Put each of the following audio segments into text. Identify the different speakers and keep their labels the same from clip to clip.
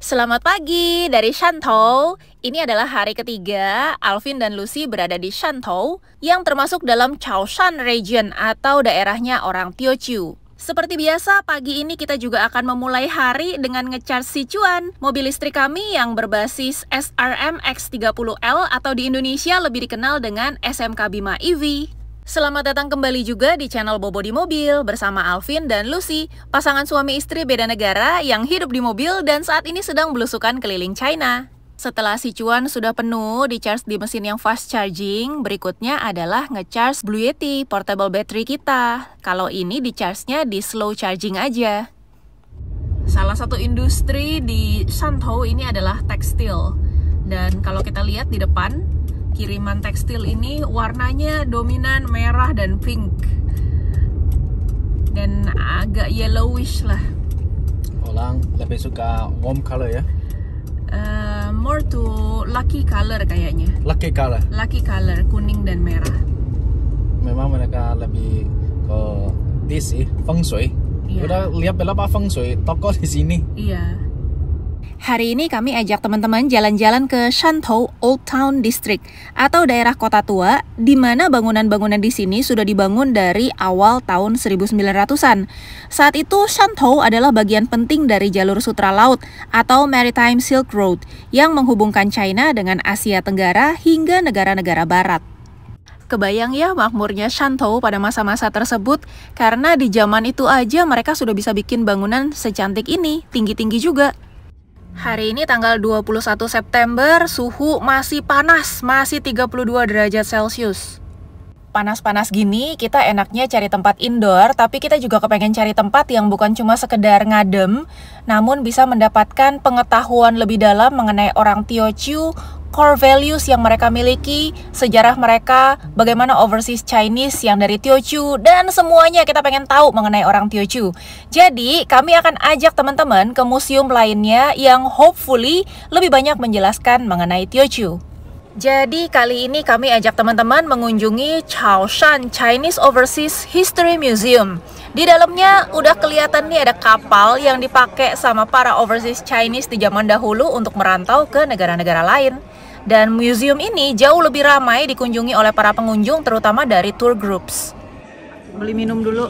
Speaker 1: Selamat pagi dari Shantou. Ini adalah hari ketiga Alvin dan Lucy berada di Shantou yang termasuk dalam Chaoshan Region atau daerahnya orang Teochew. Seperti biasa, pagi ini kita juga akan memulai hari dengan ngecharge Sichuan, mobil listrik kami yang berbasis SRM X30L atau di Indonesia lebih dikenal dengan SMK Bima EV. Selamat datang kembali juga di channel Bobo di Mobil bersama Alvin dan Lucy, pasangan suami istri beda negara yang hidup di mobil dan saat ini sedang belusukan keliling China. Setelah Sichuan sudah penuh di-charge di mesin yang fast charging, berikutnya adalah nge-charge Blue Yeti portable battery kita. Kalau ini di-charge-nya di slow charging aja. Salah satu industri di Shantou ini adalah tekstil. Dan kalau kita lihat di depan, kiriman tekstil ini warnanya dominan merah dan pink dan agak yellowish lah.
Speaker 2: Orang lebih suka warm color ya?
Speaker 1: More to lucky color kayaknya.
Speaker 2: Lucky color?
Speaker 1: Lucky color, kuning dan merah.
Speaker 2: Memang mereka lebih ke this sih, feng shui.
Speaker 1: Iya.
Speaker 2: Udah lihat berapa feng shui toko di sini.
Speaker 1: Iya. Hari ini kami ajak teman-teman jalan-jalan ke Shantou Old Town District atau daerah kota tua, di mana bangunan-bangunan di sini sudah dibangun dari awal tahun 1900-an. Saat itu Shantou adalah bagian penting dari jalur sutra laut atau Maritime Silk Road yang menghubungkan China dengan Asia Tenggara hingga negara-negara barat. Kebayang ya makmurnya Shantou pada masa-masa tersebut, karena di zaman itu aja mereka sudah bisa bikin bangunan secantik ini, tinggi-tinggi juga. Hari ini tanggal 21 September, suhu masih panas, masih 32 derajat Celcius. Panas-panas gini, kita enaknya cari tempat indoor, tapi kita juga kepengen cari tempat yang bukan cuma sekedar ngadem, namun bisa mendapatkan pengetahuan lebih dalam mengenai orang Teochew, core values yang mereka miliki, sejarah mereka, bagaimana overseas Chinese yang dari Teochew, dan semuanya kita pengen tahu mengenai orang Teochew. Jadi, kami akan ajak teman-teman ke museum lainnya yang hopefully lebih banyak menjelaskan mengenai Teochew. Jadi, kali ini kami ajak teman-teman mengunjungi Chaoshan Chinese Overseas History Museum. Di dalamnya udah kelihatan nih ada kapal yang dipakai sama para overseas Chinese di zaman dahulu untuk merantau ke negara-negara lain. Dan museum ini jauh lebih ramai dikunjungi oleh para pengunjung, terutama dari tour groups. Beli minum dulu.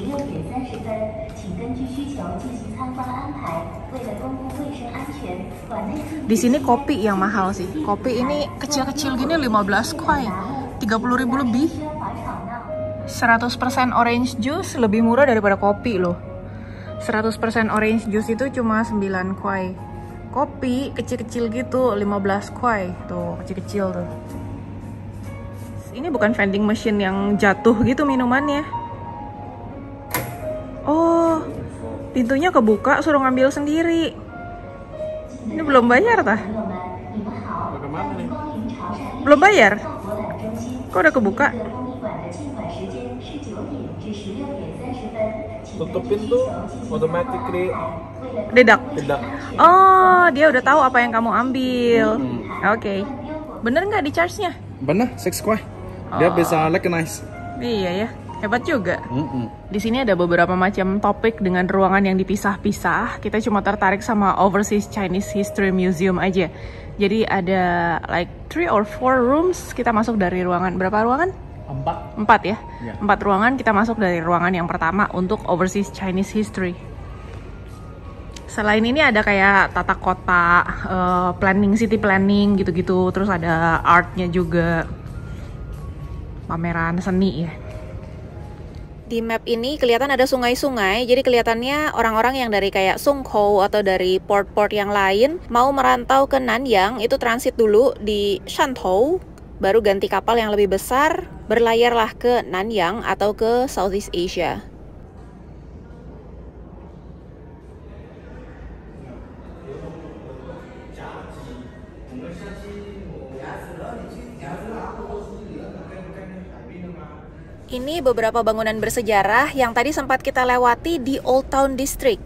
Speaker 1: Di sini kopi yang mahal sih. Kopi ini kecil-kecil gini 15 kuai, 30.000 lebih. 100% orange juice lebih murah daripada kopi loh. 100% orange juice itu cuma 9 kuai. Kopi kecil-kecil gitu 15 kuai. Tuh, kecil-kecil tuh. Ini bukan vending machine yang jatuh gitu minumannya. Oh, pintunya kebuka, suruh ngambil sendiri. Ini belum bayar tah?
Speaker 2: Bagaimana nih?
Speaker 1: Belum bayar? Kok udah kebuka?
Speaker 2: Tutupin tuh automatically
Speaker 1: Dedak.
Speaker 2: tidak.
Speaker 1: Oh, dia udah tahu apa yang kamu ambil. Oke. Bener nggak di charge-nya?
Speaker 2: Benar, 6 kuai. Dia bisa recognize.
Speaker 1: Iya ya, hebat juga. Di sini ada beberapa macam topik dengan ruangan yang dipisah-pisah. Kita cuma tertarik sama Overseas Chinese History Museum aja. Jadi ada like 3 or 4 rooms. Kita masuk dari ruangan, berapa ruangan? 4 ya? 4 ruangan, kita masuk dari ruangan yang pertama untuk Overseas Chinese History. Selain ini ada kayak tata kota, planning, city planning gitu-gitu. Terus ada artnya juga. Pameran seni ya. Di map ini kelihatan ada sungai-sungai, jadi kelihatannya orang-orang yang dari kayak Songkou atau dari port-port yang lain mau merantau ke Nanyang, itu transit dulu di Shantou, baru ganti kapal yang lebih besar, berlayarlah ke Nanyang atau ke Southeast Asia. Ini beberapa bangunan bersejarah yang tadi sempat kita lewati di Old Town District.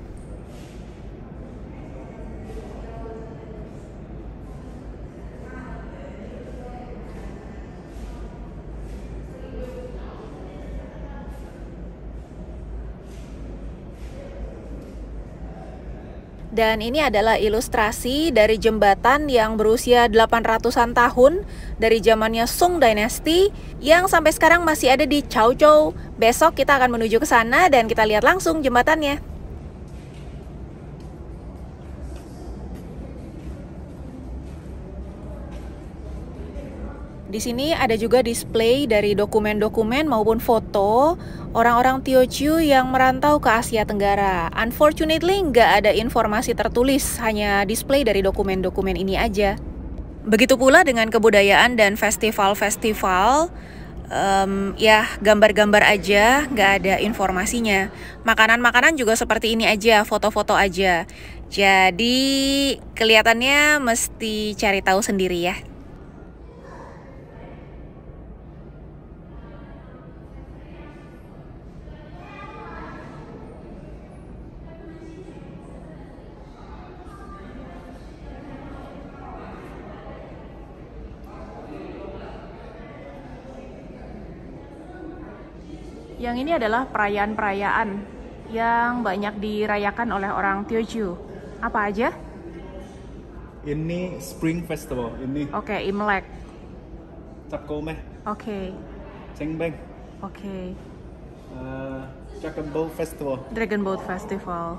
Speaker 1: Dan ini adalah ilustrasi dari jembatan yang berusia 800-an tahun dari zamannya Song Dynasty yang sampai sekarang masih ada di Chaozhou. Besok kita akan menuju ke sana dan kita lihat langsung jembatannya. Di sini ada juga display dari dokumen-dokumen maupun foto orang-orang Teochew yang merantau ke Asia Tenggara. Unfortunately, nggak ada informasi tertulis, hanya display dari dokumen-dokumen ini aja. Begitu pula dengan kebudayaan dan festival-festival, ya gambar-gambar aja, nggak ada informasinya. Makanan-makanan juga seperti ini aja, foto-foto aja. Jadi kelihatannya mesti cari tahu sendiri ya. Yang ini adalah perayaan-perayaan yang banyak dirayakan oleh orang Teochew. Apa aja?
Speaker 2: Ini Spring Festival. Ini.
Speaker 1: Oke, Imlek.
Speaker 2: Cap Gomeh.
Speaker 1: Oke.
Speaker 2: Cengbeng.
Speaker 1: Oke.
Speaker 2: Dragon Boat Festival.
Speaker 1: Dragon Boat Festival.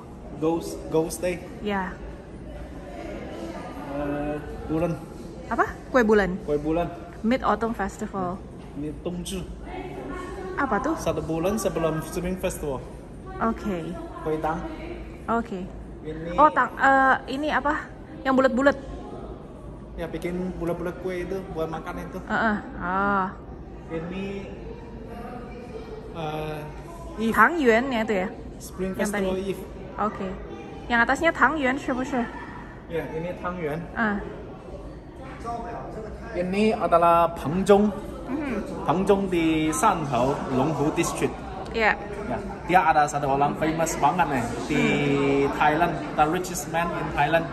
Speaker 2: Ghost Day.
Speaker 1: Ya.
Speaker 2: Bulan.
Speaker 1: Apa? Kue bulan.
Speaker 2: Kue bulan.
Speaker 1: Mid Autumn Festival.
Speaker 2: Ini Tongzhi.
Speaker 1: Apa tuh?
Speaker 2: 1 bulan sebelum Spring Festival.
Speaker 1: Oke.
Speaker 2: Kue tang.
Speaker 1: Oke.
Speaker 2: Ini.
Speaker 1: Oh, ini apa? Yang bulat-bulat.
Speaker 2: Ya bikin bulat-bulat kue itu buat makan itu. Ini Eve.
Speaker 1: Tang Yuan ya itu ya?
Speaker 2: Spring
Speaker 1: Yang
Speaker 2: Festival
Speaker 1: tadi.
Speaker 2: Eve.
Speaker 1: Oke. Yang atasnya Tang Yuan, 是不是?
Speaker 2: Ya, ini Tang Yuan.
Speaker 1: Ah.
Speaker 2: Ini adalah Pengzhong. Pengzhong di Shantou, Longhu District.
Speaker 1: Ya.
Speaker 2: Ya, dia ada satu orang famous banget nih di Thailand, the richest man in Thailand.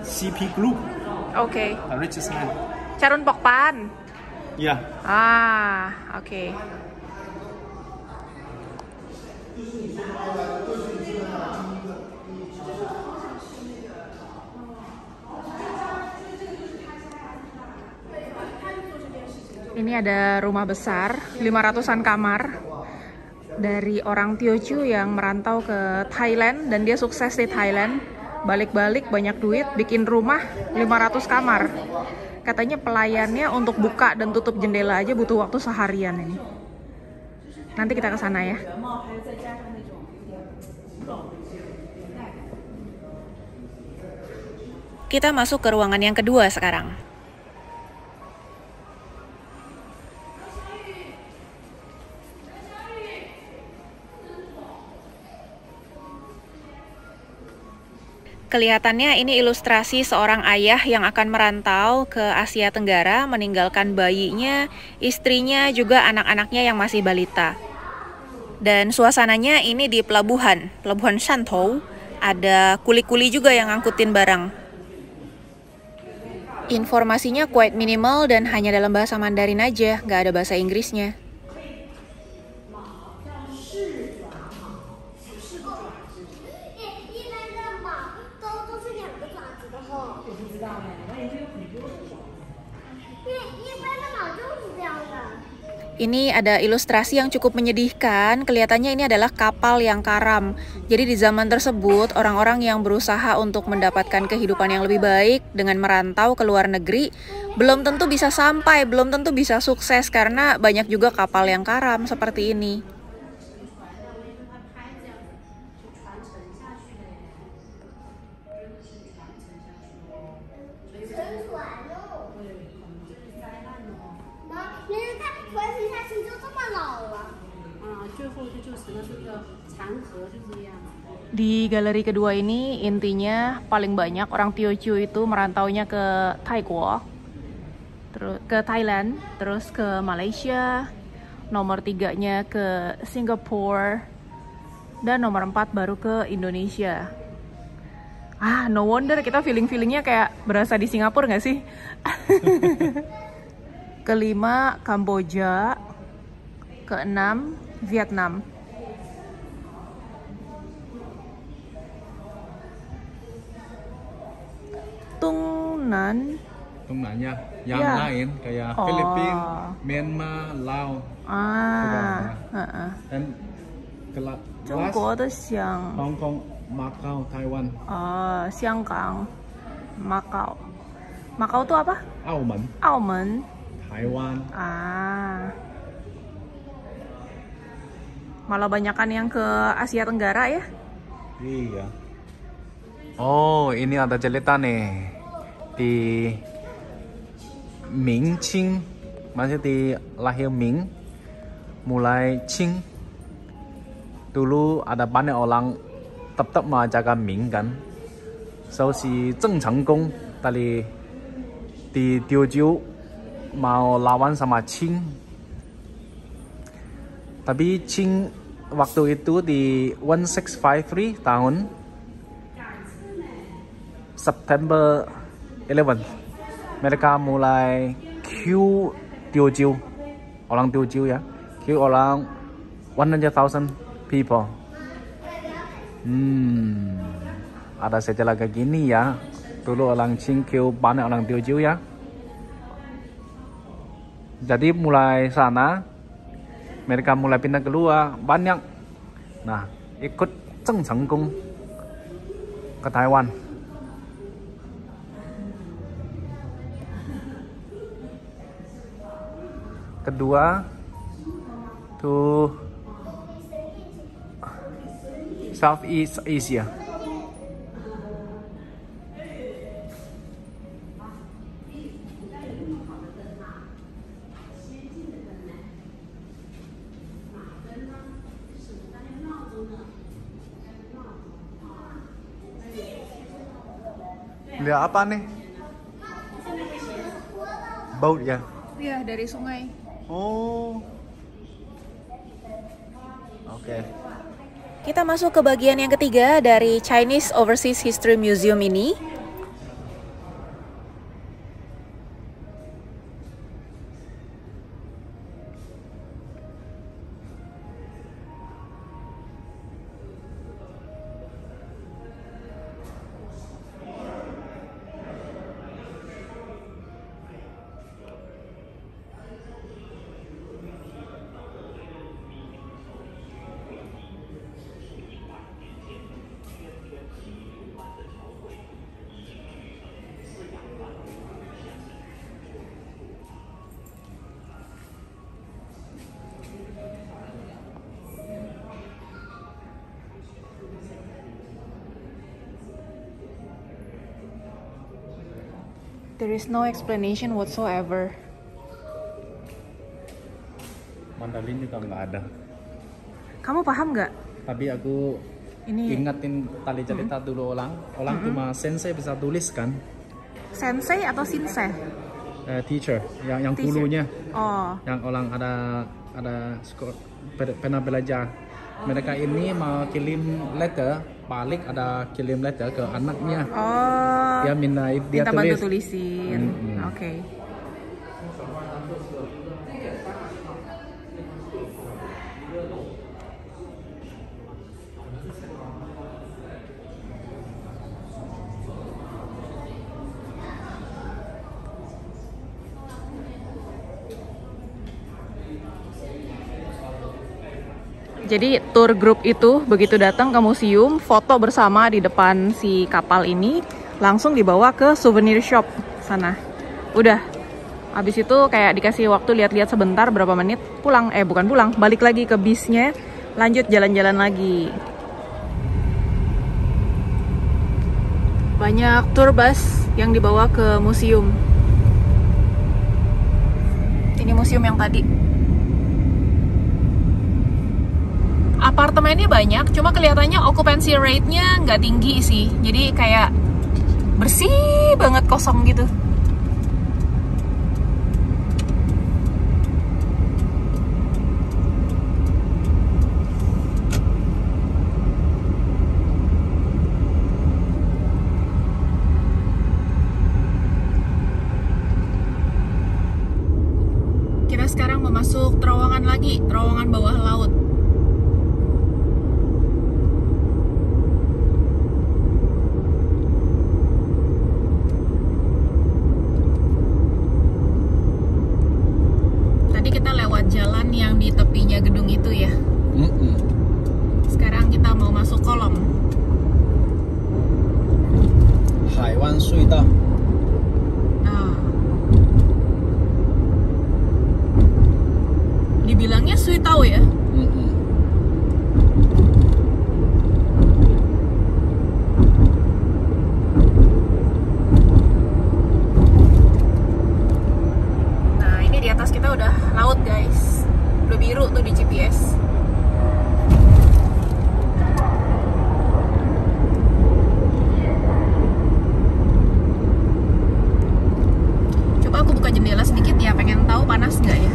Speaker 2: CP Group.
Speaker 1: Oke.
Speaker 2: The richest man.
Speaker 1: Carun Pokpan.
Speaker 2: Ya.
Speaker 1: Oke. Ini ada rumah besar, 500-an kamar dari orang Teochew yang merantau ke Thailand dan dia sukses di Thailand. Balik-balik banyak duit, bikin rumah 500 kamar. Katanya pelayannya untuk buka dan tutup jendela aja butuh waktu seharian ini. Nanti kita ke sana ya. Kita masuk ke ruangan yang kedua sekarang. Kelihatannya ini ilustrasi seorang ayah yang akan merantau ke Asia Tenggara, meninggalkan bayinya, istrinya, juga anak-anaknya yang masih balita. Dan suasananya ini di pelabuhan Shantou, ada kuli-kuli juga yang ngangkutin barang. Informasinya quite minimal dan hanya dalam bahasa Mandarin aja, nggak ada bahasa Inggrisnya. Ini ada ilustrasi yang cukup menyedihkan. Kelihatannya ini adalah kapal yang karam. Jadi di zaman tersebut, orang-orang yang berusaha untuk mendapatkan kehidupan yang lebih baik dengan merantau ke luar negeri, belum tentu bisa sampai, belum tentu bisa sukses karena banyak juga kapal yang karam seperti ini. Di galeri kedua ini intinya paling banyak orang Teochew itu merantaunya ke Taiguo, terus ke Thailand, terus ke Malaysia, nomor 3-nya ke Singapura, dan nomor 4 baru ke Indonesia. No wonder kita feeling-feelingnya kayak berasa di Singapura nggak sih? Kelima Kamboja, keenam Vietnam. Tungnan.
Speaker 2: Tungnan ya. Yang
Speaker 1: Ya.
Speaker 2: lain kayak
Speaker 1: Oh.
Speaker 2: Filipina, Myanmar, Laos. Dan kelas
Speaker 1: 中国的香
Speaker 2: Hong Kong, Macau, Taiwan,
Speaker 1: 香港 Macau. Macau tuh apa?
Speaker 2: Auman,
Speaker 1: 澳门
Speaker 2: Taiwan.
Speaker 1: Malah banyakan yang ke Asia Tenggara ya.
Speaker 2: Iya. Oh, ini ada cerita nih di Ming Qing, masih di lahir Ming, mulai Qing. Dulu ada banyak orang tetap mengajarkan Ming kan. So si Zheng Chenggong tadi di Diujiu mau lawan sama Qing. Tapi Qing waktu itu di 1653 tahun September 11 mereka mulai kill Diujiu, orang Diujiu ya, kill orang 100,000 people. Ada sejarah kayak gini ya. Dulu orang Qing kill banyak orang Diujiu ya. Jadi mulai sana mereka mulai pindah keluar banyak. Nah, ikut Zheng Chenggong ke Taiwan. Kedua to Southeast Asia. Lihat apa nih? Boat ya?
Speaker 1: Iya, dari sungai.
Speaker 2: Oh. Oke.
Speaker 1: Kita masuk ke bagian yang ketiga dari Chinese Overseas History Museum ini. There is no explanation whatsoever.
Speaker 2: Mandarin juga nggak ada.
Speaker 1: Kamu paham nggak?
Speaker 2: Tapi aku
Speaker 1: Ini
Speaker 2: ingatin tali cerita dulu orang cuma sensei bisa tulis kan.
Speaker 1: sensei atau shinsei?
Speaker 2: Teacher yang
Speaker 1: Teacher.
Speaker 2: dulunya
Speaker 1: Oh,
Speaker 2: yang orang ada pernah belajar. Mereka ini mau kirim letter, balik ada kirim letter ke anaknya.
Speaker 1: oh.
Speaker 2: Dia minta dia
Speaker 1: Minta bantu
Speaker 2: tulis.
Speaker 1: tulisin.
Speaker 2: Mm-mm.
Speaker 1: Oke. Jadi tour group itu begitu datang ke museum, foto bersama di depan si kapal ini, langsung dibawa ke souvenir shop sana. Udah, habis itu kayak dikasih waktu lihat-lihat sebentar berapa menit, pulang. Bukan pulang, balik lagi ke bisnya, lanjut jalan-jalan lagi. Banyak tour bus yang dibawa ke museum. Ini museum yang tadi. Apartemennya banyak, cuma kelihatannya occupancy rate-nya nggak tinggi sih. Jadi kayak bersih banget, kosong gitu. Kita sekarang memasuk terowongan lagi, terowongan bawah laut.
Speaker 2: Jianan Sui Dao.
Speaker 1: Nah, dibilangnya Sui Tao ya. Nah, ini di atas kita udah laut guys, udah biru tuh di GPS. Coba aku buka jendela sedikit ya, pengen tahu panas nggak ya.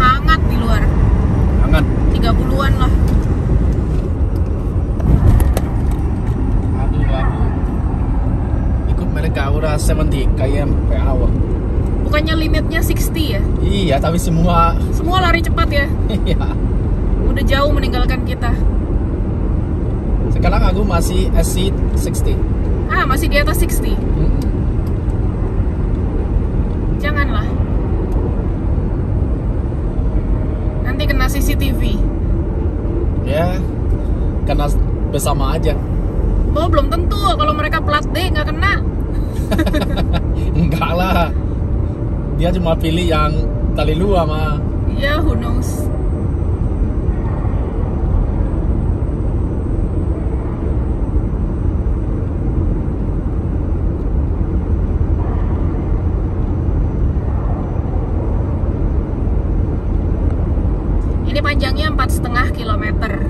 Speaker 1: Hangat di luar.
Speaker 2: Hangat.
Speaker 1: 30-an lah.
Speaker 2: Aduh, aku ikut mereka udah 70 km per hour.
Speaker 1: Bukannya limitnya 60 ya?
Speaker 2: Iya, tapi semua
Speaker 1: lari cepat ya.
Speaker 2: iya.
Speaker 1: Udah jauh meninggalkan kita.
Speaker 2: Sekarang aku masih exceed 60.
Speaker 1: Ah, masih di atas 60. Janganlah. Nanti kena CCTV.
Speaker 2: Ya, karena bersama aja.
Speaker 1: Oh, belum tentu. Kalau mereka plat D nggak kena.
Speaker 2: Enggak lah. Dia cuma pilih yang tali luar mah.
Speaker 1: Ya, who knows. Ini panjangnya 4,5 kilometer.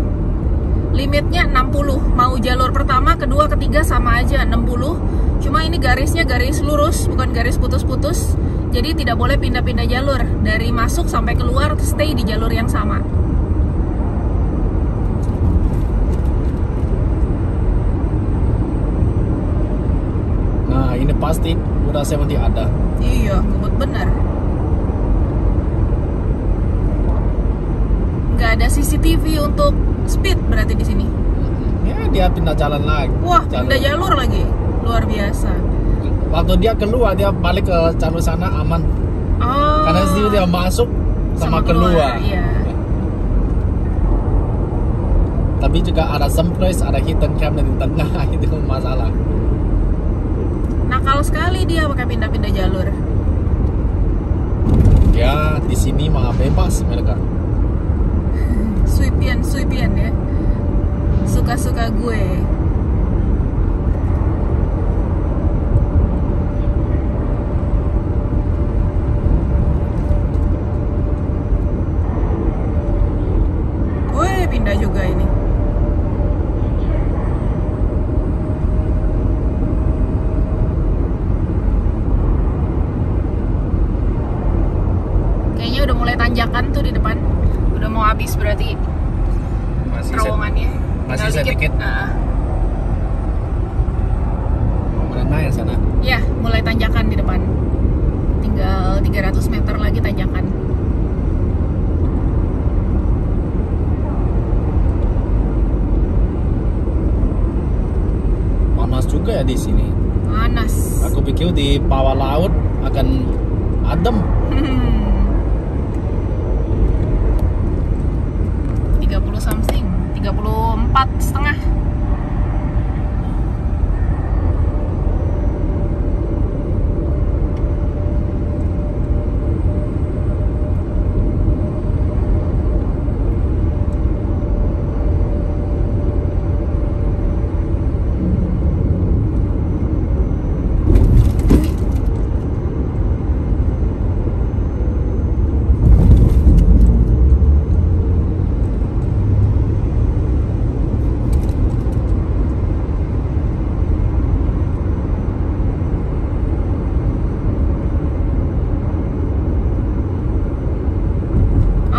Speaker 1: Limitnya 60. Mau jalur pertama, kedua, ketiga sama aja 60. Cuma ini garisnya garis lurus, bukan garis putus-putus. Jadi tidak boleh pindah-pindah jalur. Dari masuk sampai keluar stay di jalur yang sama.
Speaker 2: Nah, ini pasti udah 70 ada.
Speaker 1: Iya, ngebut bener. Nggak ada CCTV untuk speed berarti di sini.
Speaker 2: Ya, dia pindah jalan lagi.
Speaker 1: Wah, pindah jalur lagi. Luar biasa.
Speaker 2: Waktu dia keluar, dia balik ke jalur sana aman.
Speaker 1: Oh.
Speaker 2: Karena di situ dia masuk sama keluar.
Speaker 1: Iya.
Speaker 2: Tapi juga ada some place, ada hidden camera di tengah. Itu masalah.
Speaker 1: Nakal sekali dia pakai pindah-pindah jalur.
Speaker 2: Ya, di sini mah bebas mereka.
Speaker 1: Sweepian ya. Suka-suka gue. Wih, pindah juga ini. Kayaknya udah mulai tanjakan tuh di depan. Udah mau habis berarti terowongannya.
Speaker 2: Masih
Speaker 1: Tinggal
Speaker 2: sedikit. Mana yang sana?
Speaker 1: Ya, mulai tanjakan di depan. Tinggal 300 meter lagi tanjakan.
Speaker 2: Panas juga ya di sini.
Speaker 1: Panas.
Speaker 2: Aku pikir di bawah laut akan adem.
Speaker 1: 30 something, 34,5.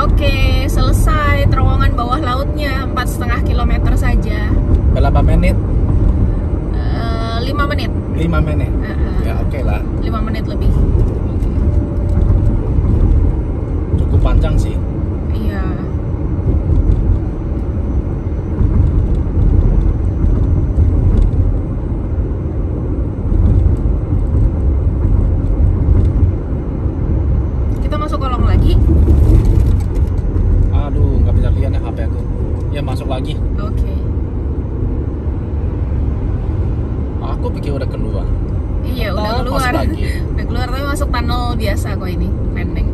Speaker 1: Oke, selesai terowongan bawah lautnya, 4,5 kilometer saja.
Speaker 2: Berapa menit?
Speaker 1: 5 menit.
Speaker 2: 5 menit. Ya oke lah.
Speaker 1: 5 menit lebih.
Speaker 2: Cukup panjang sih.
Speaker 1: Iya. Kita masuk kolong lagi.
Speaker 2: Aduh, nggak bisa lihat ya HP aku. Ya masuk lagi.
Speaker 1: Oke.
Speaker 2: pikir udah keluar.
Speaker 1: Iya, udah
Speaker 2: Masuk
Speaker 1: keluar.
Speaker 2: lagi.
Speaker 1: Udah keluar tapi masuk tunnel biasa kok ini, pendek.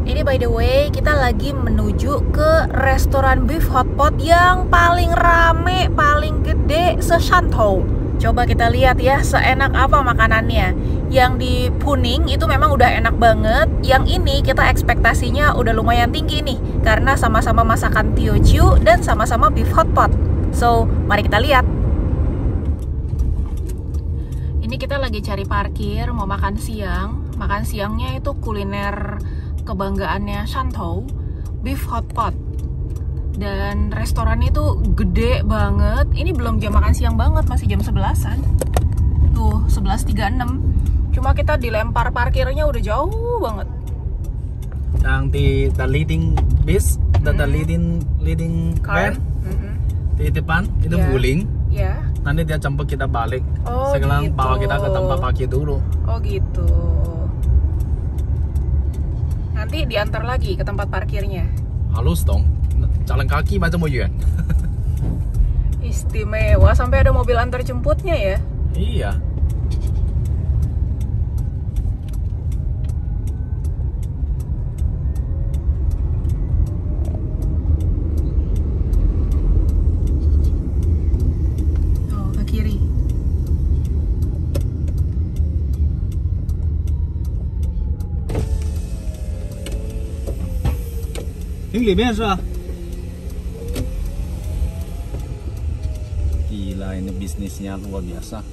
Speaker 1: Ini by the way, kita lagi menuju ke restoran beef hotpot yang paling rame, paling gede se-Shantou. Coba kita lihat ya, seenak apa makanannya. Yang di Puning itu memang udah enak banget. Yang ini kita ekspektasinya udah lumayan tinggi nih, karena sama-sama masakan Teochew dan sama-sama beef hotpot. So, mari kita lihat. Ini kita lagi cari parkir, mau makan siang. Makan siangnya itu kuliner kebanggaannya Shantou, beef hotpot. Dan restorannya itu gede banget. Ini belum jam makan siang banget, masih jam 11-an. Tuh, 11.36. Cuma kita dilempar parkirnya udah jauh banget.
Speaker 2: Yang di the leading bus, the leading
Speaker 1: Car.
Speaker 2: van di depan itu
Speaker 1: Ya.
Speaker 2: guling.
Speaker 1: Ya.
Speaker 2: Nanti dia jemput kita balik.
Speaker 1: Oh,
Speaker 2: Sekarang
Speaker 1: gitu.
Speaker 2: bawa kita ke tempat parkir dulu.
Speaker 1: Oh gitu. Nanti diantar lagi ke tempat parkirnya.
Speaker 2: Halus dong. Jalan kaki macam mau yuan.
Speaker 1: Istimewa, sampai ada mobil antar jemputnya ya.
Speaker 2: Iya.
Speaker 1: Oh, ke kiri.
Speaker 2: 挺里面是吧 Gila, ini bisnisnya luar biasa.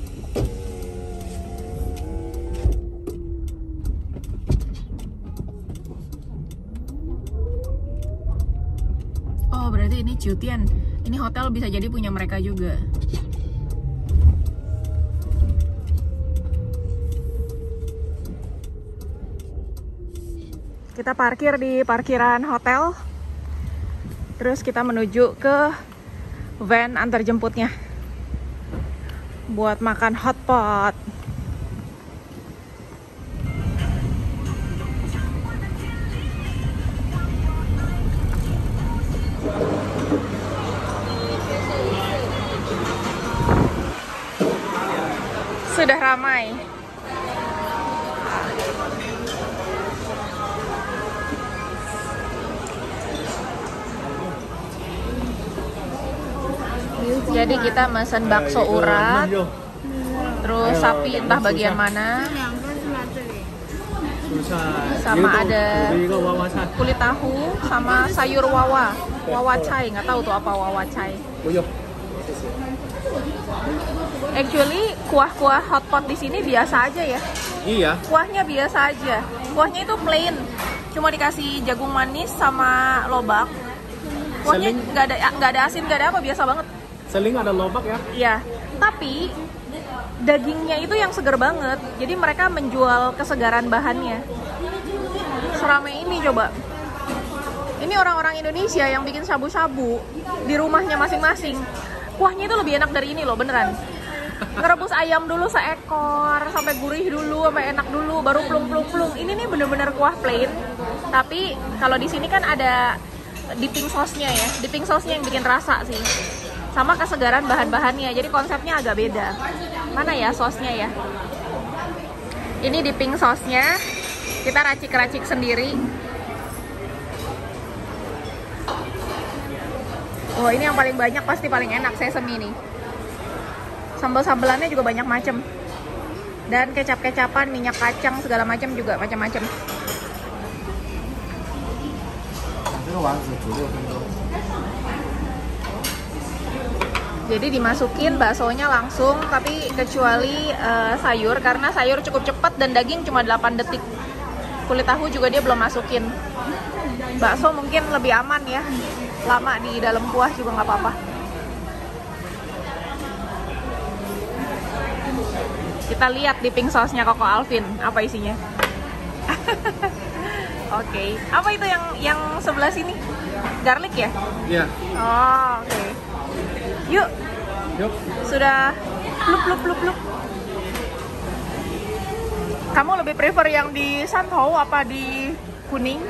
Speaker 1: Oh, berarti ini Jutian. Ini hotel bisa jadi punya mereka juga. Kita parkir di parkiran hotel. Terus kita menuju ke van antar jemputnya. Buat makan hotpot. Sudah ramai. Jadi kita mesen bakso urat, terus sapi entah bagian mana, sama ada kulit tahu, sama sayur wawa, wawa cai, nggak tahu tuh apa wawa cai. Actually kuah-kuah hotpot di sini biasa aja ya.
Speaker 2: Iya.
Speaker 1: Kuahnya biasa aja. Kuahnya itu plain, cuma dikasih jagung manis sama lobak. Kuahnya nggak ada asin, nggak ada apa, biasa banget.
Speaker 2: Seling ada lobak ya?
Speaker 1: Iya, tapi dagingnya itu yang seger banget. Jadi mereka menjual kesegaran bahannya. Seramai ini coba. Ini orang-orang Indonesia yang bikin shabu-shabu di rumahnya masing-masing. Kuahnya itu lebih enak dari ini loh, beneran. Ngerebus ayam dulu seekor, sampai gurih dulu, sampai enak dulu, baru plung-plung-plung. Ini nih bener-bener kuah plain. Tapi kalau di sini kan ada dipping sauce-nya ya. Dipping sauce-nya yang bikin rasa sih. Sama kesegaran bahan-bahannya, jadi konsepnya agak beda. Mana ya sosnya ya? Ini dipping sauce-nya, kita racik-racik sendiri. Oh, ini yang paling banyak, pasti paling enak sesame nih. Sambal-sambelannya juga banyak macam. Dan kecap-kecapan, minyak kacang, segala macam juga, macam-macam. Jadi dimasukin baksonya langsung, tapi kecuali sayur, karena sayur cukup cepat dan daging cuma 8 detik. Kulit tahu juga dia belum masukin. Bakso mungkin lebih aman ya, lama di dalam kuah juga nggak apa-apa. Kita lihat dipping sauce-nya Koko Alvin, apa isinya? Oke. Apa itu yang sebelah sini? Garlic ya?
Speaker 2: Iya.
Speaker 1: Oh, oke. Yuk.
Speaker 2: Yuk.
Speaker 1: Sudah plup. Kamu lebih prefer yang di Shantou apa di Kuning?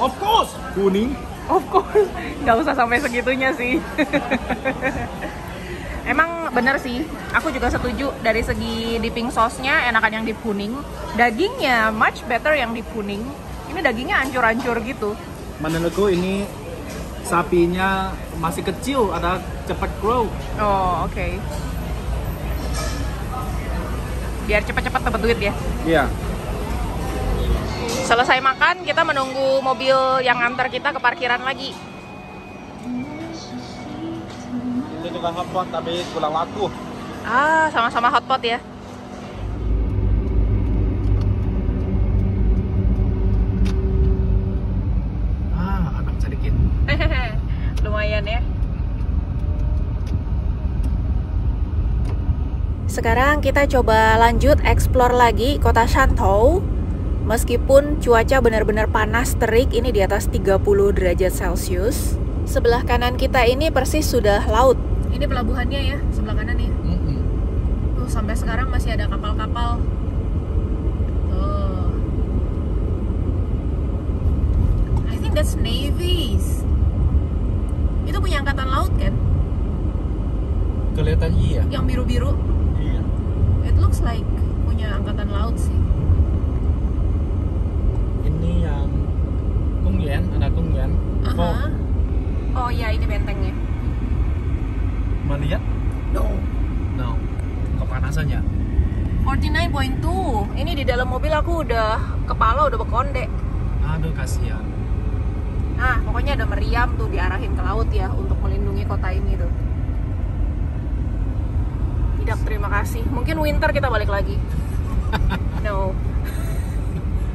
Speaker 2: Of course. Kuning.
Speaker 1: Of course. Nggak usah sampai segitunya sih. Emang bener sih, aku juga setuju dari segi dipping sauce-nya enakan yang di kuning. Dagingnya much better yang di kuning. Ini dagingnya ancur-ancur gitu.
Speaker 2: Menurutku ini sapinya masih kecil, ada cepat grow.
Speaker 1: Oh, oke. Biar cepat-cepat dapat duit ya.
Speaker 2: Iya.
Speaker 1: Selesai makan, kita menunggu mobil yang nganter kita ke parkiran lagi.
Speaker 2: Itu juga hotpot tapi kurang laku.
Speaker 1: Ah, sama-sama hotpot ya.
Speaker 2: Agak sedikit.
Speaker 1: Lumayan ya. Sekarang kita coba lanjut explore lagi kota Shantou. Meskipun cuaca benar-benar panas terik, ini di atas 30 derajat Celcius. Sebelah kanan kita ini persis sudah laut. Ini pelabuhannya ya, sebelah kanan ya. Tuh, sampai sekarang masih ada kapal-kapal. Tuh. I think that's navies. Itu punya angkatan laut kan?
Speaker 2: Kelihatan iya.
Speaker 1: Yang biru-biru.
Speaker 2: Iya.
Speaker 1: It looks like punya angkatan laut sih.
Speaker 2: Ini yang Kungyan, ada Kungyan.
Speaker 1: Oh iya, ini bentengnya.
Speaker 2: Melihat? No. Kepanasan ya?
Speaker 1: 49.2. Ini di dalam mobil aku udah kepala udah bekonde.
Speaker 2: Aduh, kasihan.
Speaker 1: Nah, pokoknya ada meriam tuh diarahin ke laut ya untuk melindungi kota ini tuh. Tidak, terima kasih. Mungkin winter kita balik lagi. No.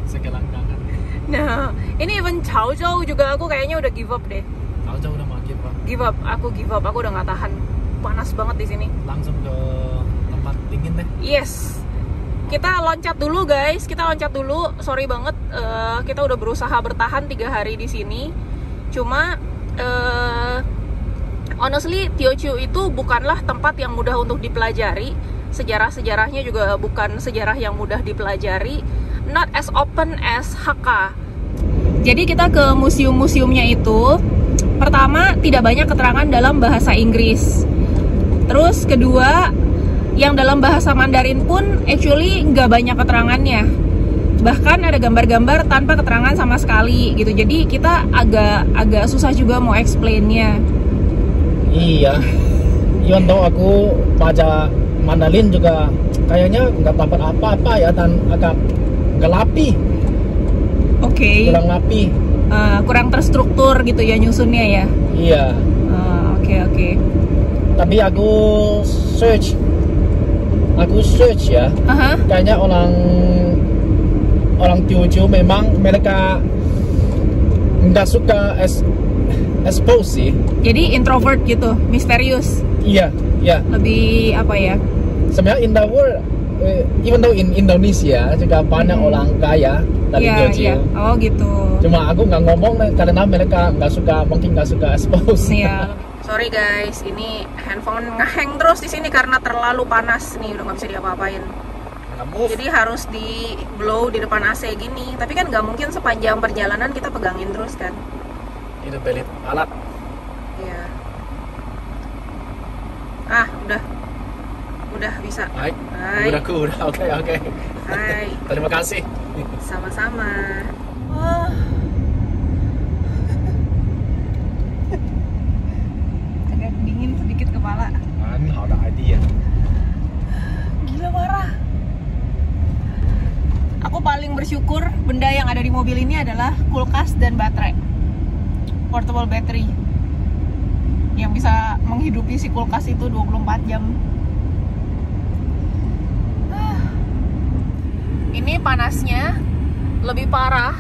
Speaker 2: Segelangkangan.
Speaker 1: Nah, ini even Chaozhou juga aku kayaknya udah give up deh.
Speaker 2: Chaozhou udah mau give up.
Speaker 1: Give up, aku give up. Aku udah nggak tahan. Panas banget di sini.
Speaker 2: Langsung ke tempat dingin deh.
Speaker 1: Yes. Kita loncat dulu guys, kita loncat dulu. Sorry banget, kita udah berusaha bertahan 3 hari di sini. Cuma, honestly, Teochew itu bukanlah tempat yang mudah untuk dipelajari. Sejarah-sejarahnya juga bukan sejarah yang mudah dipelajari. Not as open as Hakka. Jadi kita ke museum-museumnya itu, pertama tidak banyak keterangan dalam bahasa Inggris. Terus kedua, yang dalam bahasa Mandarin pun actually nggak banyak keterangannya. Bahkan ada gambar-gambar tanpa keterangan sama sekali gitu. Jadi kita agak susah juga mau explain-nya.
Speaker 3: Iya. Even though aku baca Mandarin juga kayaknya nggak dapat apa-apa ya, dan agak gelapi.
Speaker 1: Oke.
Speaker 3: Kurang rapi.
Speaker 1: Kurang terstruktur gitu ya nyusunnya ya.
Speaker 3: Iya.
Speaker 1: Oke.
Speaker 3: Tapi aku search ya. Kayaknya orang Teochew memang mereka nggak suka expose sih.
Speaker 1: Jadi introvert gitu, misterius.
Speaker 3: Iya.
Speaker 1: Lebih apa ya?
Speaker 3: Sebenarnya in the world, even though in Indonesia juga banyak orang kaya dari Teochew.
Speaker 1: Oh gitu.
Speaker 3: Cuma aku nggak ngomong karena mereka mungkin nggak suka expose.
Speaker 1: Iya. Sorry guys, ini handphone ngehang terus di sini karena terlalu panas nih, udah nggak bisa diapa-apain. Jadi harus di blow di depan AC gini. Tapi kan nggak mungkin sepanjang perjalanan kita pegangin terus kan.
Speaker 3: Itu belit alat.
Speaker 1: Iya. Udah bisa.
Speaker 3: Hai. Udah. Oke.
Speaker 1: Hai.
Speaker 3: Terima kasih.
Speaker 1: Sama-sama. Agak dingin sedikit kepala.
Speaker 3: Ada idea.
Speaker 1: Gila parah. Aku paling bersyukur benda yang ada di mobil ini adalah kulkas dan baterai. Portable battery. Yang bisa menghidupi si kulkas itu 24 jam. Ini panasnya lebih parah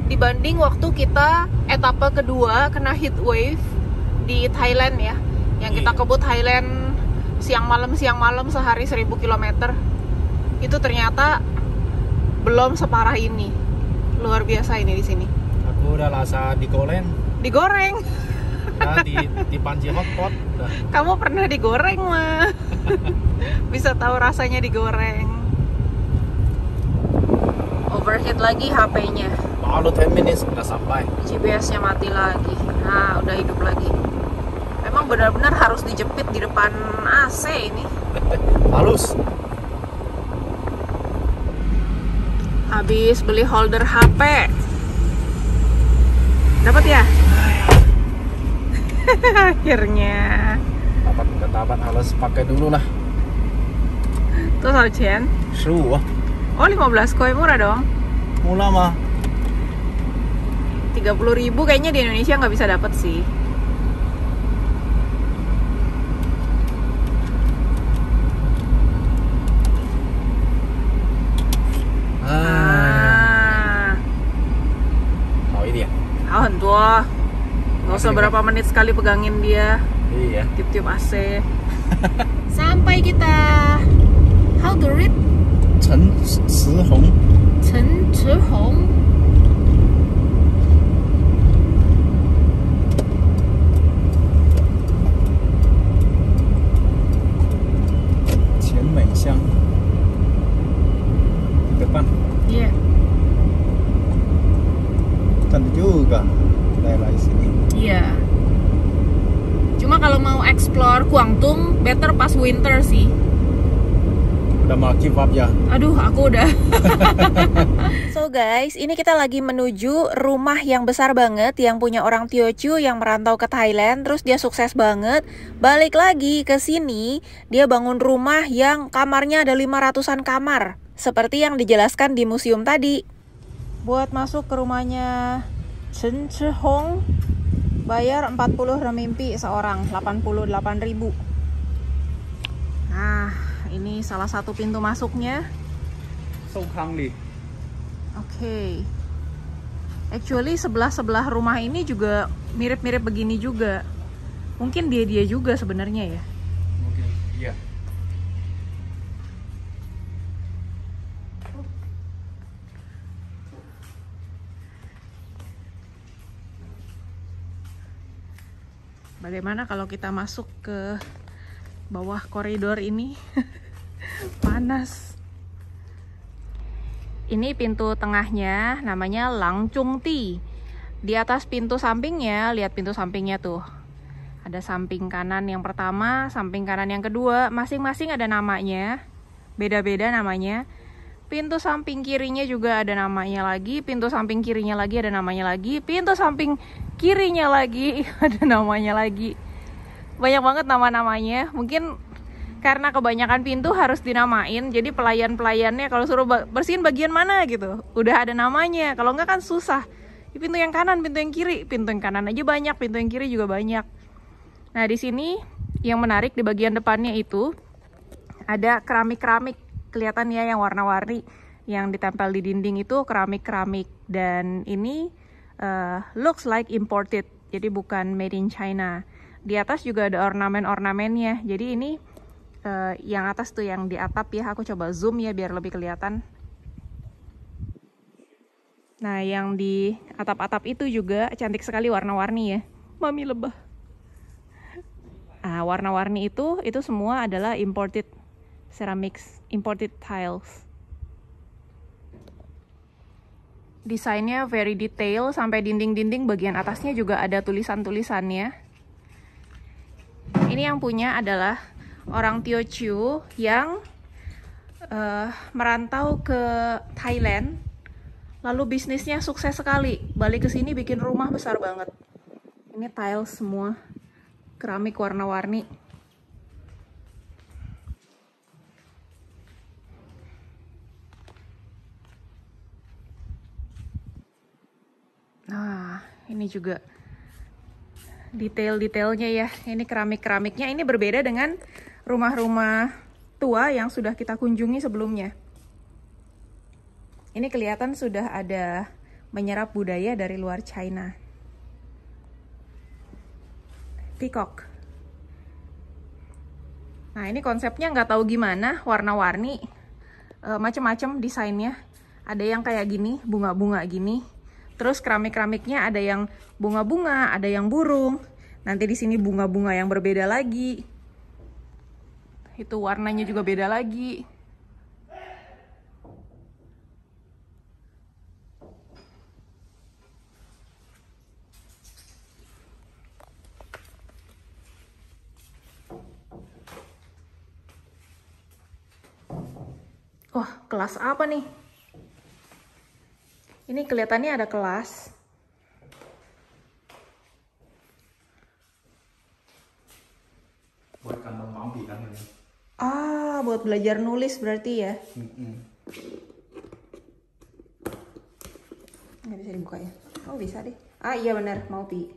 Speaker 1: dibanding waktu kita etapa kedua kena heat wave di Thailand ya. Yang kita kebut Thailand siang malam sehari 1000 km. Itu ternyata belum separah ini. Luar biasa ini di sini.
Speaker 3: Aku udah rasa digoreng.
Speaker 2: Nah, di panci hotpot.
Speaker 1: Kamu pernah digoreng mah. Bisa tahu rasanya digoreng. Overheat lagi HP-nya.
Speaker 2: Baru 10 minutes udah sampai.
Speaker 1: GPS-nya mati lagi. Nah, udah hidup lagi. Memang benar-benar harus dijepit di depan AC ini.
Speaker 3: Halus.
Speaker 1: Habis beli holder HP. Dapat ya? Akhirnya.
Speaker 3: Dapat halus, pakai dulu lah.
Speaker 1: Tuh Chen.
Speaker 3: 15 ah.
Speaker 1: Oh 15 koi, murah dong.
Speaker 3: Murah mah.
Speaker 1: 30.000 kayaknya di Indonesia nggak bisa dapet sih.
Speaker 3: Oh ini ya?
Speaker 1: 好很多，nggak usah berapa menit sekali pegangin dia.
Speaker 3: Iya.
Speaker 1: Tiup-tiup AC. Sampai kita. How to read?
Speaker 3: 陈池红。
Speaker 1: 陈池红。
Speaker 3: 前美乡。Di depan.
Speaker 1: Iya.
Speaker 3: Cantik juga daerah sini.
Speaker 1: Iya. Cuma kalau mau explore Guangdong, better pas winter sih.
Speaker 3: Udah mau give up ya?
Speaker 1: Aduh, aku udah. So guys, ini kita lagi menuju rumah yang besar banget yang punya orang Teochew yang merantau ke Thailand. Terus dia sukses banget. Balik lagi ke sini, dia bangun rumah yang kamarnya ada 500-an kamar. Seperti yang dijelaskan di museum tadi. Buat masuk ke rumahnya Chen Chihong, bayar 40 renminbi seorang, 88.000. Nah, ini salah satu pintu masuknya.
Speaker 3: Songkangli.
Speaker 1: Oke. Actually sebelah-sebelah rumah ini juga mirip-mirip begini juga. Mungkin dia juga sebenarnya ya.
Speaker 3: Mungkin iya.
Speaker 1: Bagaimana kalau kita masuk ke bawah koridor ini? Panas. Ini pintu tengahnya, namanya Langchung Ti. Di atas pintu sampingnya, lihat pintu sampingnya tuh. Ada samping kanan yang pertama, samping kanan yang kedua, masing-masing ada namanya. Beda-beda namanya. Pintu samping kirinya juga ada namanya lagi, pintu samping kirinya lagi ada namanya lagi, pintu samping kirinya lagi ada namanya lagi. Banyak banget nama-namanya. Mungkin karena kebanyakan pintu harus dinamain, jadi pelayan-pelayannya kalau suruh bersihin bagian mana gitu, udah ada namanya. Kalau enggak kan susah. Pintu yang kanan, pintu yang kiri, pintu yang kanan aja banyak, pintu yang kiri juga banyak. Nah di sini yang menarik di bagian depannya itu ada keramik-keramik, kelihatan ya yang warna-warni yang ditempel di dinding itu keramik-keramik, dan ini looks like imported, jadi bukan made in China. Di atas juga ada ornamen-ornamennya, jadi ini yang atas tuh yang di atap ya, aku coba zoom ya biar lebih kelihatan. Nah yang di atap-atap itu juga cantik sekali warna-warni ya, mami lebah. Nah warna-warni itu semua adalah imported ceramics, imported tiles. Desainnya very detail, sampai dinding-dinding bagian atasnya juga ada tulisan-tulisannya. Ini yang punya adalah orang Teochew yang merantau ke Thailand, lalu bisnisnya sukses sekali. Balik ke sini bikin rumah besar banget. Ini tiles semua, keramik warna-warni. Nah, ini juga detail-detailnya ya. Ini keramik-keramiknya ini berbeda dengan rumah-rumah tua yang sudah kita kunjungi sebelumnya. Ini kelihatan sudah ada menyerap budaya dari luar China. Peacock. Nah, ini konsepnya nggak tahu gimana, warna-warni, macam-macam desainnya. Ada yang kayak gini, bunga-bunga gini. Terus keramik-keramiknya ada yang bunga-bunga, ada yang burung. Nanti di sini bunga-bunga yang berbeda lagi. Itu warnanya juga beda lagi. Wah, kelas apa nih? Ini kelihatannya ada kelas.
Speaker 2: Buat kantong pampi kan ini.
Speaker 1: Ah, buat belajar nulis berarti ya? Nggak bisa dibuka ya? Oh, bisa deh. Ah, iya benar, mau Pi.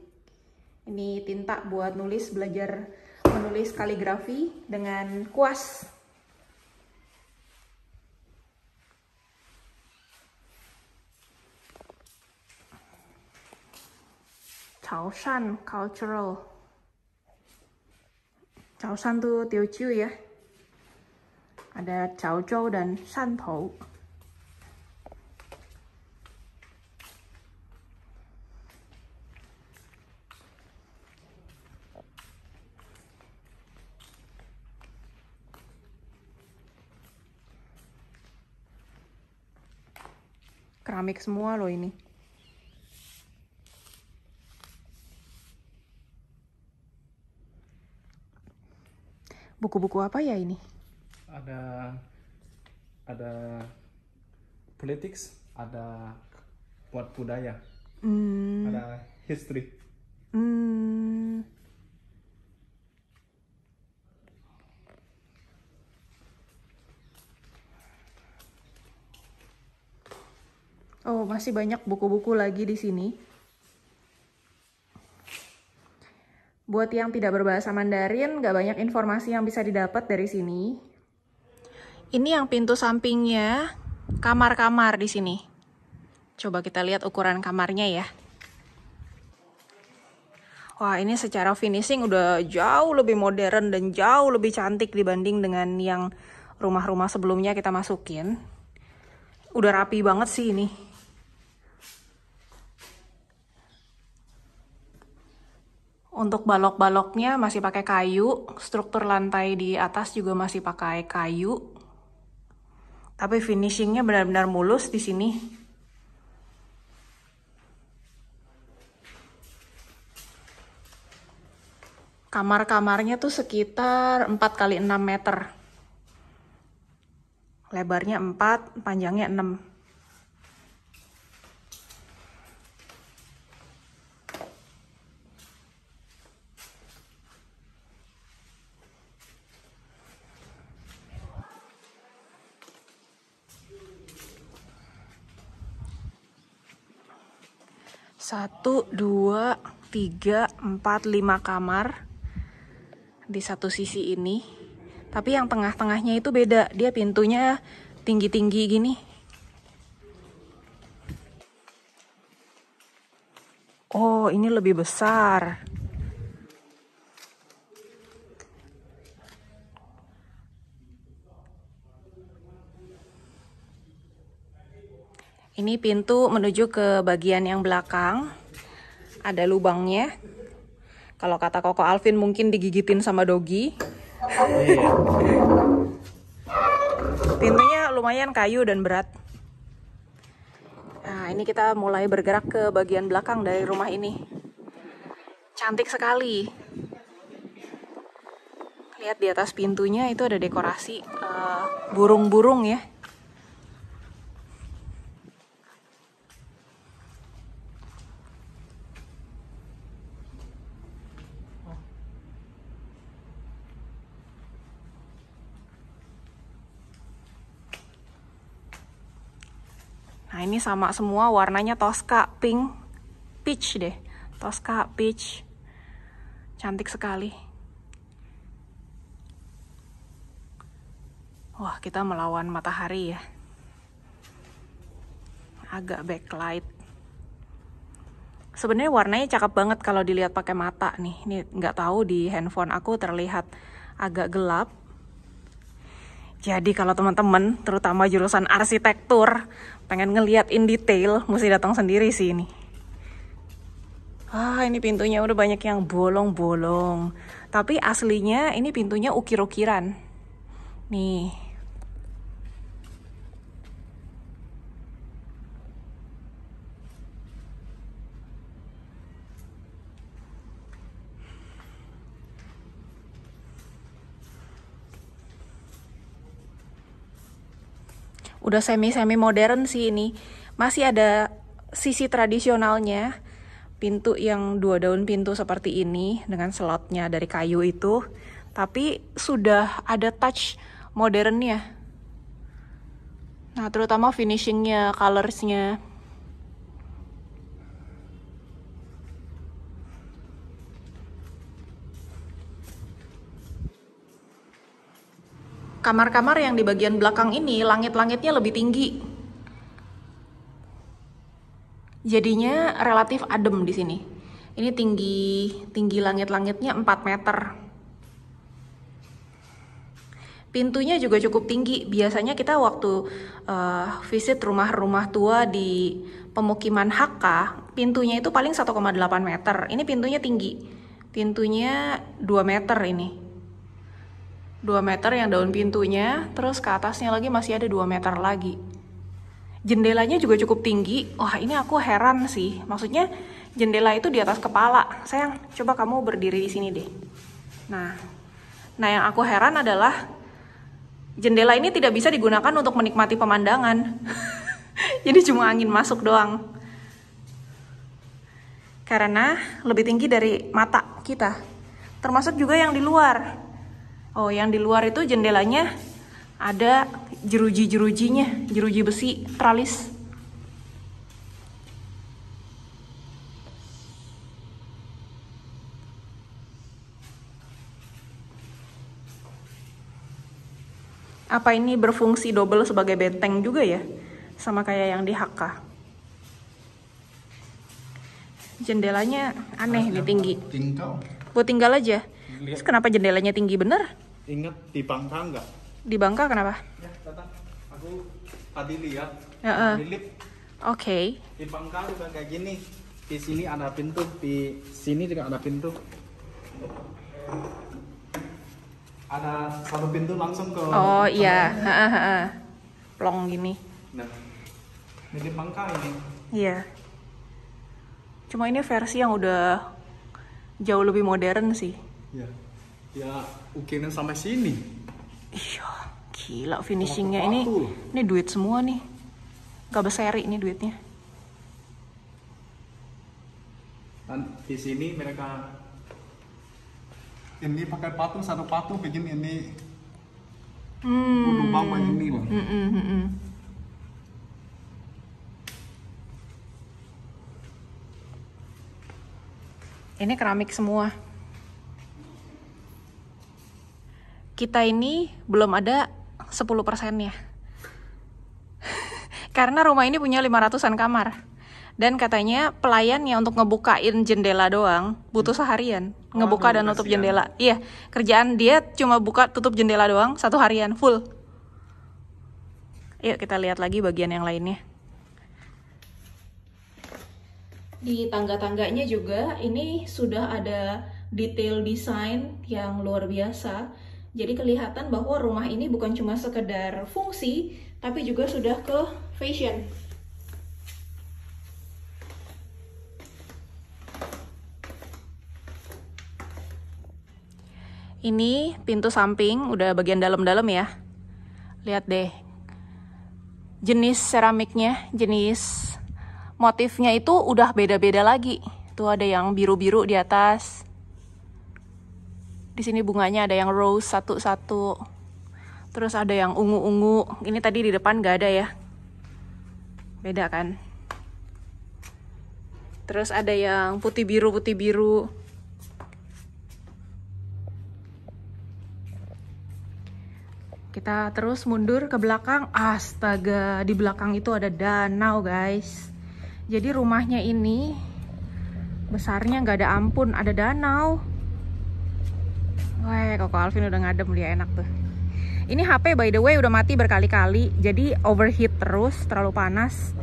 Speaker 1: Ini tinta buat nulis, belajar menulis kaligrafi dengan kuas. Chaoshan Cultural. Chaoshan tuh Teochew ya. Ada Chaozhou dan Shantou. Keramik semua loh ini. Buku-buku apa ya ini?
Speaker 2: Ada politics, ada buat budaya, ada history.
Speaker 1: Oh, masih banyak buku-buku lagi di sini. Buat yang tidak berbahasa Mandarin, nggak banyak informasi yang bisa didapat dari sini. Ini yang pintu sampingnya, kamar-kamar di sini. Coba kita lihat ukuran kamarnya ya. Wah, ini secara finishing udah jauh lebih modern dan jauh lebih cantik dibanding dengan yang rumah-rumah sebelumnya kita masukin. Udah rapi banget sih ini. Untuk balok-baloknya masih pakai kayu, struktur lantai di atas juga masih pakai kayu. Tapi finishingnya benar-benar mulus di sini. Kamar-kamarnya tuh sekitar 4 kali 6 meter. Lebarnya 4, panjangnya 6. Satu, dua, tiga, empat, 5 kamar di satu sisi ini. Tapi yang tengah-tengahnya itu beda. Dia pintunya tinggi-tinggi gini. Oh, ini lebih besar. Ini pintu menuju ke bagian yang belakang. Ada lubangnya. Kalau kata Koko Alvin mungkin digigitin sama Dogi. Pintunya lumayan kayu dan berat. Nah, ini kita mulai bergerak ke bagian belakang dari rumah ini. Cantik sekali. Lihat di atas pintunya itu ada dekorasi burung-burung ya. Nah, ini sama semua warnanya Tosca pink, peach deh. Tosca peach. Cantik sekali. Wah, kita melawan matahari ya. Agak backlight. Sebenarnya warnanya cakep banget kalau dilihat pakai mata nih. Ini nggak tahu di handphone aku terlihat agak gelap. Jadi kalau teman-teman, terutama jurusan arsitektur, pengen ngeliat in detail, mesti datang sendiri sih ini. Ah, ini pintunya udah banyak yang bolong-bolong. Tapi aslinya ini pintunya ukir-ukiran. Nih. Udah semi-semi modern sih ini. Masih ada sisi tradisionalnya. Pintu yang 2 daun pintu seperti ini dengan slotnya dari kayu itu. Tapi sudah ada touch modernnya. Nah, terutama finishingnya, colorsnya. Kamar-kamar yang di bagian belakang ini, langit-langitnya lebih tinggi. Jadinya relatif adem di sini. Ini tinggi langit-langitnya 4 meter. Pintunya juga cukup tinggi. Biasanya kita waktu visit rumah-rumah tua di pemukiman Hakka, pintunya itu paling 1,8 meter. Ini pintunya tinggi. Pintunya 2 meter ini. 2 meter yang daun pintunya, terus ke atasnya lagi masih ada 2 meter lagi. Jendelanya juga cukup tinggi. Wah, ini aku heran sih. Maksudnya jendela itu di atas kepala. Sayang, coba kamu berdiri di sini deh. Nah yang aku heran adalah jendela ini tidak bisa digunakan untuk menikmati pemandangan. Jadi cuma angin masuk doang. Karena lebih tinggi dari mata kita. Termasuk juga yang di luar. Oh, yang di luar itu jendelanya ada jeruji-jerujinya, jeruji besi, tralis. Apa ini berfungsi double sebagai benteng juga ya? Sama kayak yang di Hakka. Jendelanya aneh nih, tinggi. Buat tinggal aja. Terus kenapa jendelanya tinggi bener?
Speaker 3: Ingat di Bangka nggak?
Speaker 1: Di Bangka kenapa?
Speaker 3: Ya, datang. Aku tadi lihat. Lilip.
Speaker 1: Oke.
Speaker 3: Di Bangka juga kayak gini. Di sini ada pintu, di sini juga ada pintu. Ada satu pintu langsung ke.
Speaker 1: Oh iya, plong gini.
Speaker 3: Nah, ini di Bangka ini.
Speaker 1: Iya. Cuma ini versi yang udah jauh lebih modern sih.
Speaker 3: Ya, ya ukiran sampai sini.
Speaker 1: Iya, gila finishingnya ini. Ini duit semua nih. Gak berseri ini duitnya.
Speaker 3: Dan di sini mereka ini pakai patung, satu patung bikin ini. Lubang ini loh.
Speaker 1: Ini keramik semua. Kita ini belum ada 10%-nya. Karena rumah ini punya 500-an kamar. Dan katanya pelayannya untuk ngebukain jendela doang butuh seharian. Ngebuka dan nutup jendela. Iya, kerjaan dia cuma buka tutup jendela doang 1 harian full. Yuk kita lihat lagi bagian yang lainnya. Di tangga-tangganya juga ini sudah ada detail desain yang luar biasa. Jadi kelihatan bahwa rumah ini bukan cuma sekedar fungsi, tapi juga sudah ke fashion. Ini pintu samping, udah bagian dalam-dalam ya. Lihat deh. Jenis seramiknya, jenis motifnya itu udah beda-beda lagi. Tuh ada yang biru-biru di atas. Di sini bunganya ada yang rose satu-satu. Terus ada yang ungu-ungu. Ini tadi di depan nggak ada ya. Beda kan? Terus ada yang putih biru. Kita terus mundur ke belakang. Astaga, di belakang itu ada danau guys. Jadi rumahnya ini besarnya nggak ada ampun, ada danau. Wah, Koko Alvin udah ngadem, dia enak tuh. Ini HP by the way udah mati berkali-kali, jadi overheat terus, terlalu panas.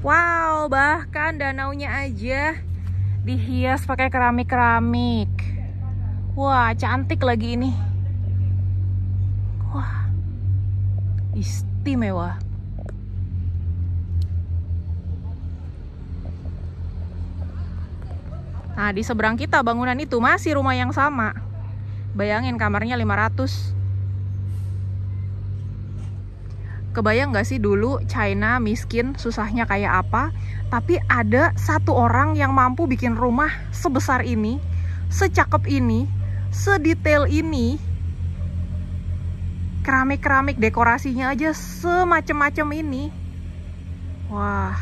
Speaker 1: Wow, bahkan danaunya aja dihias pakai keramik-keramik. Wah, cantik lagi ini. Wah, istimewa. Nah, di seberang kita bangunan itu masih rumah yang sama. Bayangin kamarnya 500. Kebayang nggak sih dulu China miskin, susahnya kayak apa? Tapi ada satu orang yang mampu bikin rumah sebesar ini, secakep ini, sedetail ini. Keramik-keramik dekorasinya aja semacam-macam ini. Wah.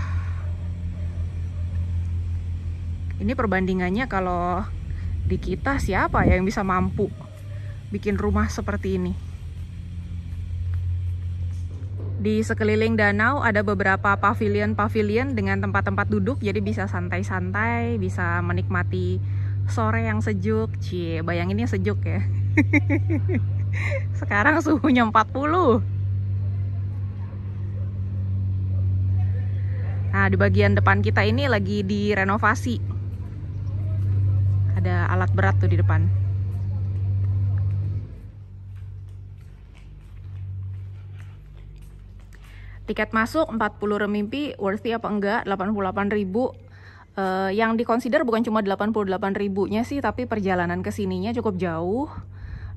Speaker 1: Ini perbandingannya kalau di kita siapa ya yang bisa mampu bikin rumah seperti ini? Di sekeliling danau ada beberapa pavilion-pavilion dengan tempat-tempat duduk, jadi bisa santai-santai, bisa menikmati sore yang sejuk. Cie, bayanginnya sejuk ya. Sekarang suhunya 40. Nah, di bagian depan kita ini lagi direnovasi. Ada alat berat tuh di depan. Tiket masuk 40 renminbi, worthy apa enggak? 88.000. Yang dikonsider bukan cuma 88.000-nya sih, tapi perjalanan ke sininya cukup jauh.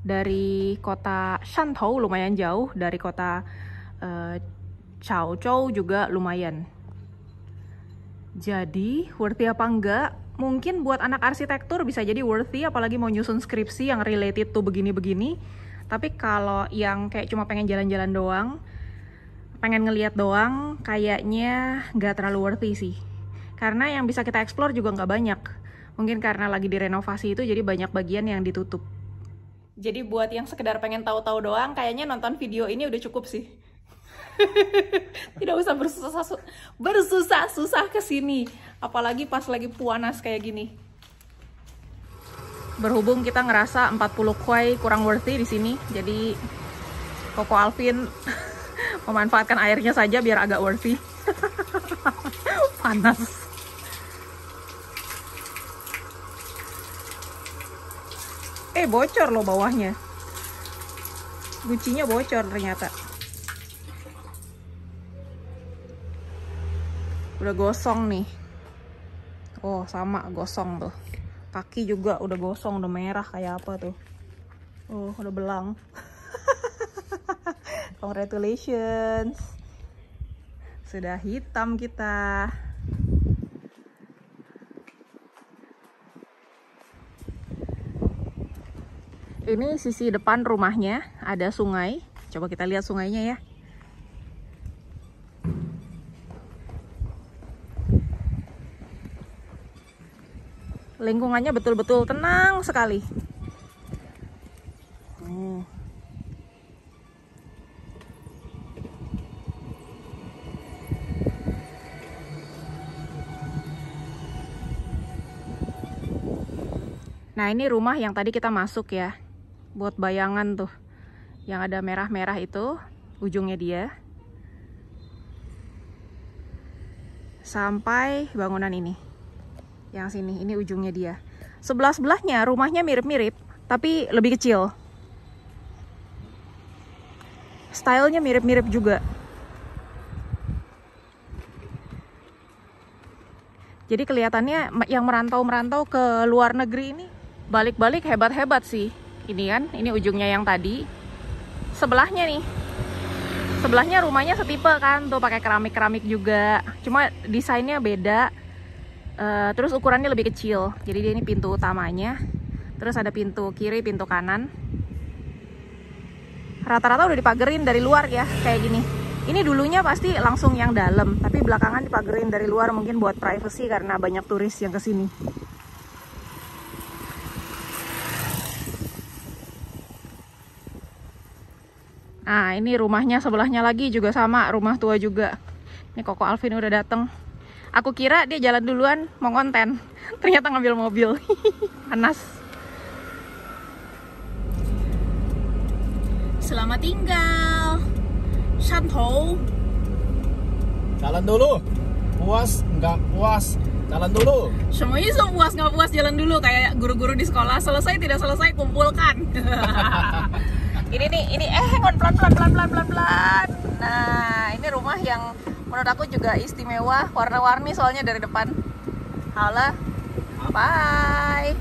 Speaker 1: Dari kota Shantou lumayan jauh, dari kota Chaozhou juga lumayan. Jadi, worthy apa enggak? Mungkin buat anak arsitektur bisa jadi worthy, apalagi mau nyusun skripsi yang related tuh begini-begini. Tapi kalau yang kayak cuma pengen jalan-jalan doang, pengen ngeliat doang, kayaknya nggak terlalu worthy sih. Karena yang bisa kita explore juga nggak banyak. Mungkin karena lagi direnovasi itu, jadi banyak bagian yang ditutup. Jadi buat yang sekedar pengen tahu-tahu doang, kayaknya nonton video ini udah cukup sih. Tidak usah bersusah-susah kesini. Apalagi pas lagi panas kayak gini. Berhubung kita ngerasa 40 kuai kurang worthy di sini, jadi Koko Alvin memanfaatkan airnya saja biar agak worthy. Panas. Bocor loh bawahnya. Gucinya bocor ternyata. Udah gosong nih. Oh, sama gosong tuh. Kaki juga udah gosong, udah merah kayak apa tuh. Oh, udah belang. Congratulations. Sudah hitam kita. Ini sisi depan rumahnya, ada sungai. Coba kita lihat sungainya ya. Lingkungannya betul-betul tenang sekali. Nah, ini rumah yang tadi kita masuk ya. Buat bayangan tuh. Yang ada merah-merah itu, ujungnya dia. Sampai bangunan ini. Yang sini, ini ujungnya dia. Sebelah-sebelahnya rumahnya mirip-mirip, tapi lebih kecil. Stylenya mirip-mirip juga. Jadi kelihatannya yang merantau-merantau ke luar negeri ini balik-balik hebat-hebat sih. Ini kan, ini ujungnya yang tadi. Sebelahnya nih. Sebelahnya rumahnya setipe kan, tuh pakai keramik-keramik juga. Cuma desainnya beda. Terus ukurannya lebih kecil. Jadi dia ini pintu utamanya. Terus ada pintu kiri, pintu kanan. Rata-rata udah dipagerin dari luar ya, kayak gini. Ini dulunya pasti langsung yang dalam, tapi belakangan dipagerin dari luar mungkin buat privacy karena banyak turis yang kesini. Nah, ini rumahnya sebelahnya lagi juga sama, rumah tua juga. Ini Koko Alvin udah dateng. Aku kira dia jalan duluan mau konten, ternyata ngambil mobil. Panas. Selamat tinggal, Shantou.
Speaker 3: Jalan dulu. Puas, nggak puas, jalan dulu.
Speaker 1: Semuanya puas nggak puas jalan dulu, kayak guru-guru di sekolah. Selesai tidak selesai kumpulkan. Ini pelan-pelan. Nah, ini rumah yang menurut aku juga istimewa, warna-warni soalnya dari depan. Halo, bye.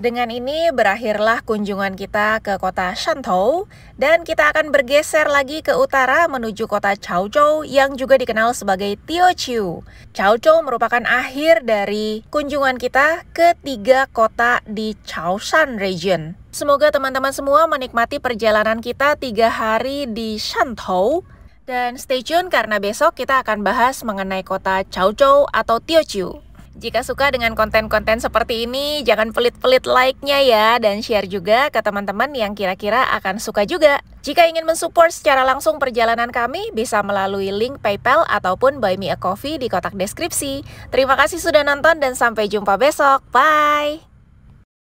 Speaker 1: Dengan ini berakhirlah kunjungan kita ke kota Shantou dan kita akan bergeser lagi ke utara menuju kota Chaozhou yang juga dikenal sebagai Teochew. Chaozhou merupakan akhir dari kunjungan kita ke 3 kota di Chaoshan region. Semoga teman-teman semua menikmati perjalanan kita 3 hari di Shantou. Dan stay tune karena besok kita akan bahas mengenai kota Chaozhou atau Teochew. Jika suka dengan konten-konten seperti ini, jangan pelit-pelit like-nya ya, dan share juga ke teman-teman yang kira-kira akan suka juga. Jika ingin mensupport secara langsung perjalanan kami, bisa melalui link PayPal ataupun Buy Me a Coffee di kotak deskripsi. Terima kasih sudah nonton dan sampai jumpa besok. Bye!